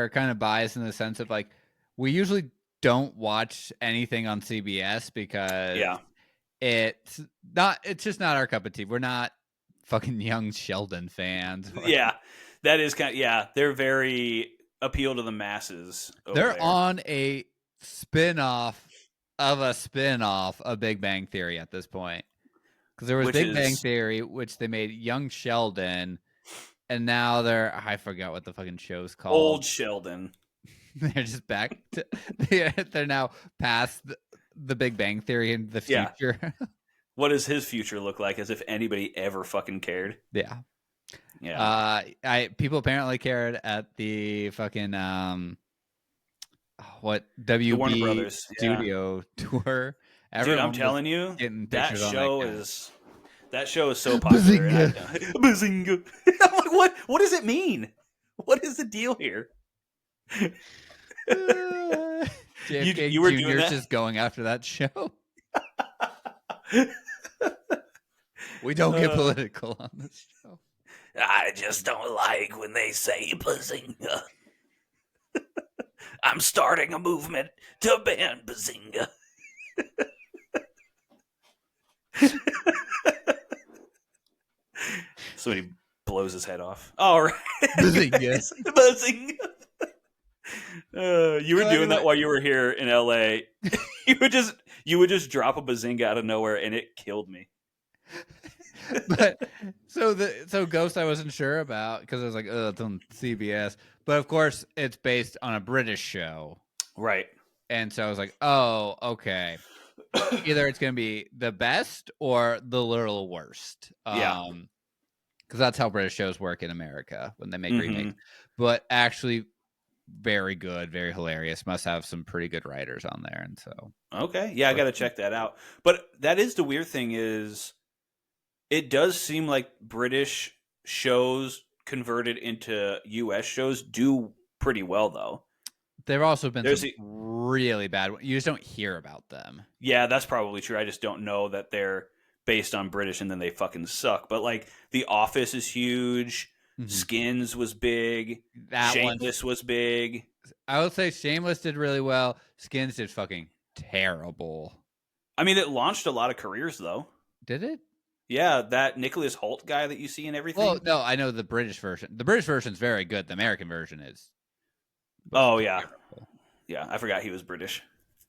kind of biased in the sense of like we usually don't watch anything on CBS because it's just not our cup of tea. We're not fucking young Sheldon fans. Yeah, that is kind of, they're very appeal to the masses. They're on a spin-off of a spin-off of Big Bang Theory at this point. Because there was Big Bang Theory, which they made Young Sheldon, and now I forgot what the fucking show's called. Old Sheldon. They're just back to, they're now past the Big Bang Theory in the future. Yeah. What does his future look like, as if anybody ever fucking cared? Yeah. Yeah. People apparently cared at the fucking WB the Warner Brothers studio tour. Dude, I'm telling you, that show is so popular. Buhzingah. I'm like, what does it mean? What is the deal here? JFK You were Jr. doing is that? just going after that show. We don't get political on this show. I just don't like when they say Buhzingah. I'm starting a movement to ban Buhzingah. Somebody blows his head off. All right. Buhzingah. Buzzing. You were doing that Anyway. while you were here in LA. you would just drop a Buhzingah out of nowhere, and it killed me. But so Ghost I wasn't sure about because I was like, oh, it's on CBS. But of course, it's based on a British show, Right. and so I was like, oh, okay. Either it's gonna be the best or the literal worst. Yeah. Because that's how British shows work in America when they make Mhm. remakes. But actually, very good, very hilarious. Must have some pretty good writers on there, and so Okay. Yeah, I got to check that out. But that is the weird thing is it does seem like British shows converted into US shows do pretty well though. there have also been There's some really bad ones. You just don't hear about them. Yeah, that's probably true. I just don't know that they're based on British and then they fucking suck. But like The Office is huge. Mhm. Skins was big. That Shameless was big. I would say Shameless did really well. Skins did fucking terrible. I mean, it launched a lot of careers though. Did it? Yeah, that Nicholas Hoult guy that you see in everything. Well, no, I know the British version. The British version's very good. The American version is. Oh yeah, terrible. yeah. I forgot he was British.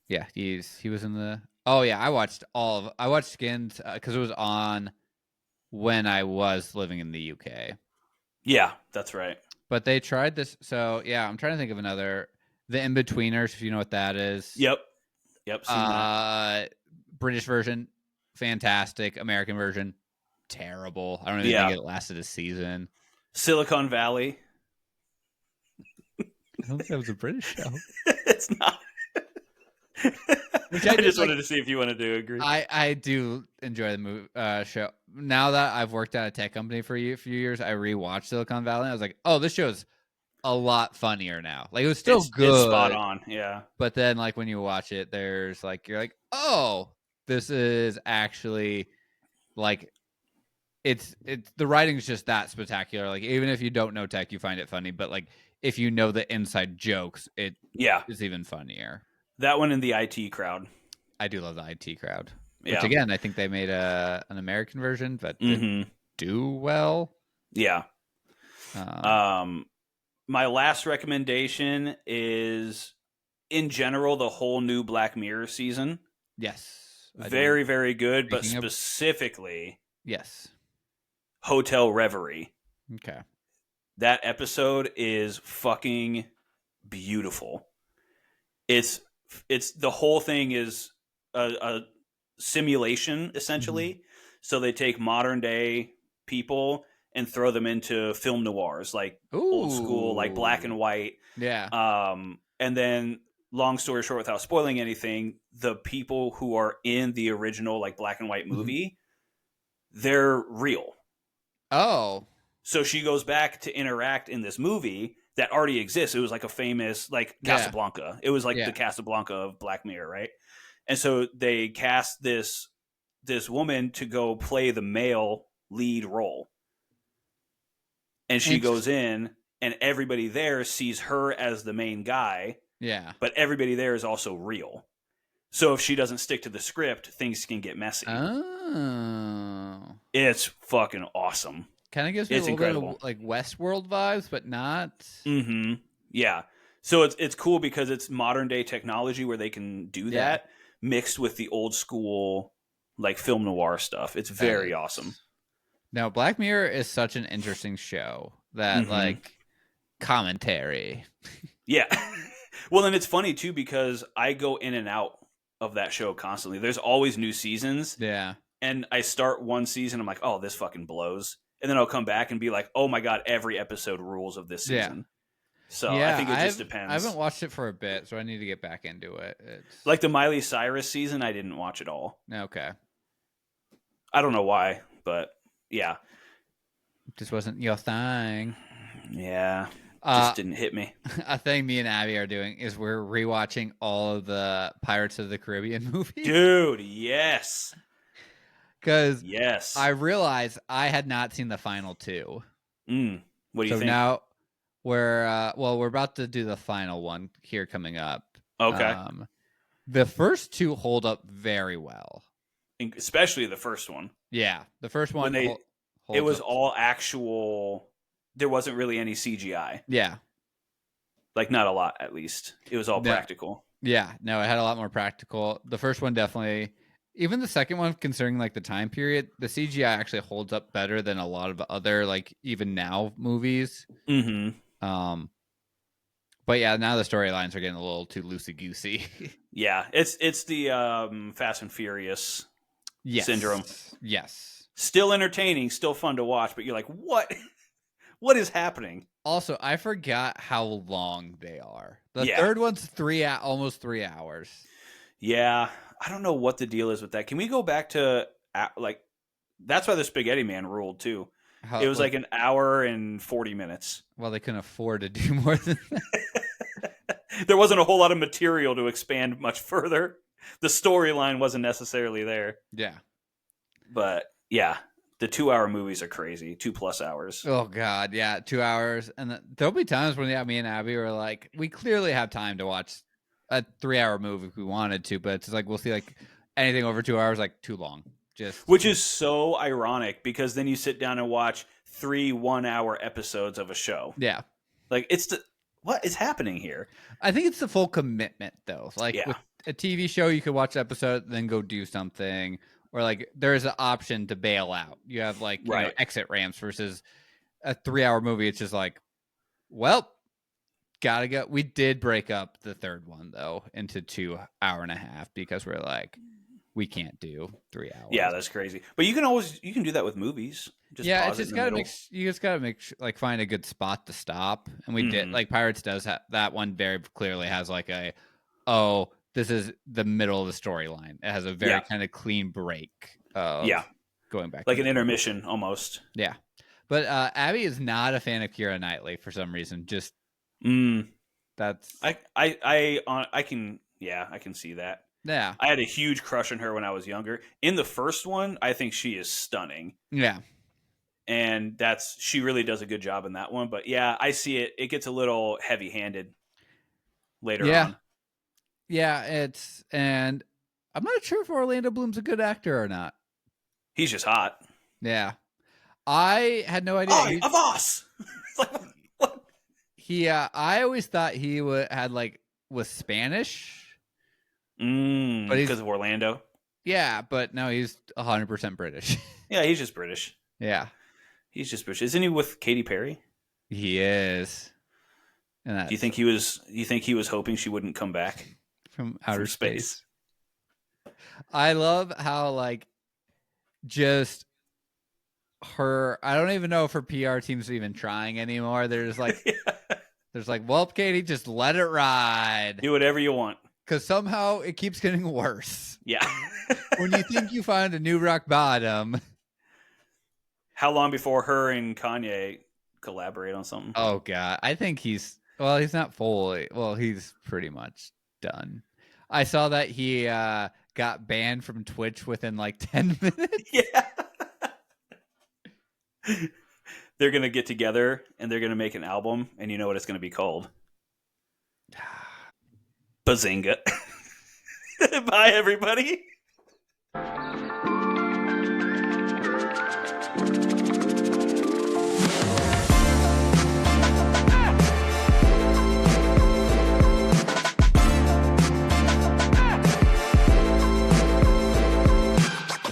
Yeah, he was in the. Oh yeah, I watched Skins because it was on when I was living in the UK. Yeah, that's right. But they tried this. So yeah, I'm trying to think of another. The In-Betweeners, if you know what that is. Yep. Seen that. British version, fantastic. American version, terrible. I don't even think it lasted a season. Silicon Valley. I don't think that was a British show. It's not. Which I just wanted to see if you wanted to agree. I do enjoy the movie show. Now that I've worked at a tech company for a few years, I rewatched Silicon Valley. And I was like, oh, this show's a lot funnier now. Like it was still good, it's spot on. Yeah, but then like when you watch it, there's like you're like, oh, this is actually like it's the writing's just that spectacular. Like even if you don't know tech, you find it funny. But like if you know the inside jokes, it is even funnier. That one in the IT crowd. I do love the IT crowd. Yeah. Which again, I think they made an American version, but didn't do well. Yeah. My last recommendation is, in general, the whole new Black Mirror season. Yes. Very, very good, but specifically, yes, Hotel Reverie. Okay. That episode is fucking beautiful. It's the whole thing is a simulation, essentially. Mm-hmm. So they take modern day people and throw them into film noirs, like old school, like black and white. Yeah. And then, long story short, without spoiling anything, the people who are in the original, like black and white movie, they're real. Oh. So she goes back to interact in this movie that already exists. It was like a famous, like Casablanca. It was like the Casablanca of Black Mirror, right? And so they cast this woman to go play the male lead role. And she goes in, and everybody there sees her as the main guy. Yeah. But everybody there is also real. So if she doesn't stick to the script, things can get messy. Oh. It's fucking awesome. Kind of gives me a little bit of like Westworld vibes, but not. Mm-hmm. Yeah. So it's cool because it's modern day technology where they can do that mixed with the old school like film noir stuff. It's very awesome. Now, Black Mirror is such an interesting show that like commentary. Yeah. Well, and it's funny too because I go in and out of that show constantly. There's always new seasons. Yeah. And I start one season, I'm like, oh, this fucking blows. And then I'll come back and be like, oh my God, every episode rules of this season. So I think it just depends. I haven't watched it for a bit, so I need to get back into it. It's... Like the Miley Cyrus season, I didn't watch at all. Okay. I don't know why, but yeah. Just wasn't your thing. Yeah. just didn't hit me. A thing me and Abby are doing is we're rewatching all of the Pirates of the Caribbean movies. Dude, yes. Because yes, I realized I had not seen the final two. What do you think? So now we're about to do the final one here coming up. Okay. The first two hold up very well. Especially the first one. Yeah. The first one, it was all actual. There wasn't really any CGI. Yeah. Like, not a lot, at least. It was all practical. Yeah. No, it had a lot more practical. The first one definitely, even the second one, considering like the time period, the CGI actually holds up better than a lot of other, like, even now movies. Mm-hmm. But yeah, now the storylines are getting a little too loosey-goosey. Yeah. It's the Fast and Furious syndrome. Yes. Still entertaining, still fun to watch, but you're like, what? What is happening? Also, I forgot how long they are. The third one's almost 3 hours. Yeah. I don't know what the deal is with that. Can we go back to, like, that's why the Spaghetti Man ruled, too. It was like an hour and 40 minutes. Well, they couldn't afford to do more than that. There wasn't a whole lot of material to expand much further. The storyline wasn't necessarily there. Yeah. But, yeah. The 2 hour movies are crazy. 2+ hours. Oh, God. Yeah. 2 hours. And there'll be times when me and Abby were like, we clearly have time to watch a 3 hour movie if we wanted to, but it's like we'll see like anything over 2 hours, like, too long. Which is so ironic, because then you sit down and watch 3 1 hour episodes of a show. Yeah. Like, what is happening here? I think it's the full commitment, though. Like, with a TV show, you could watch an episode, then go do something. Or, like, there's an option to bail out. You have, like, you know, exit ramps versus a 3 hour movie. It's just like, well, gotta go. We did break up the third one, though, into 2 hour and a half, because we're like, we can't do 3 hours. Yeah, that's crazy. But you can do that with movies. It's just you just gotta find a good spot to stop. And we did, like, Pirates does that one very clearly has like this is the middle of the storyline. It has a very kind of clean break. Going back, like an intermission almost. Yeah, but Abby is not a fan of Keira Knightley for some reason. Just that's I can see that. Yeah, I had a huge crush on her when I was younger. In the first one, I think she is stunning. Yeah, and she really does a good job in that one. But yeah, I see it. It gets a little heavy-handed later on. Yeah, and I'm not sure if Orlando Bloom's a good actor or not. He's just hot. Yeah, I had no idea. A boss. Like, what? I always thought he had was Spanish. But because of Orlando. Yeah, but no, he's 100% British. Yeah, he's just British. Yeah, he's just British. Isn't he with Katy Perry? He is. Do you think he was hoping she wouldn't come back from outer space? I love how just her. I don't even know if her PR team's even trying anymore. They're just like, there's like, well, Katie, just let it ride. Do whatever you want. Because somehow it keeps getting worse. Yeah. When you think you find a new rock bottom. How long before her and Kanye collaborate on something? Oh, God. I think he's not fully. Well, he's pretty much done. I saw that he got banned from Twitch within 10 minutes. Yeah. They're going to get together and they're going to make an album. And you know what it's going to be called? Buhzingah. Bye, everybody.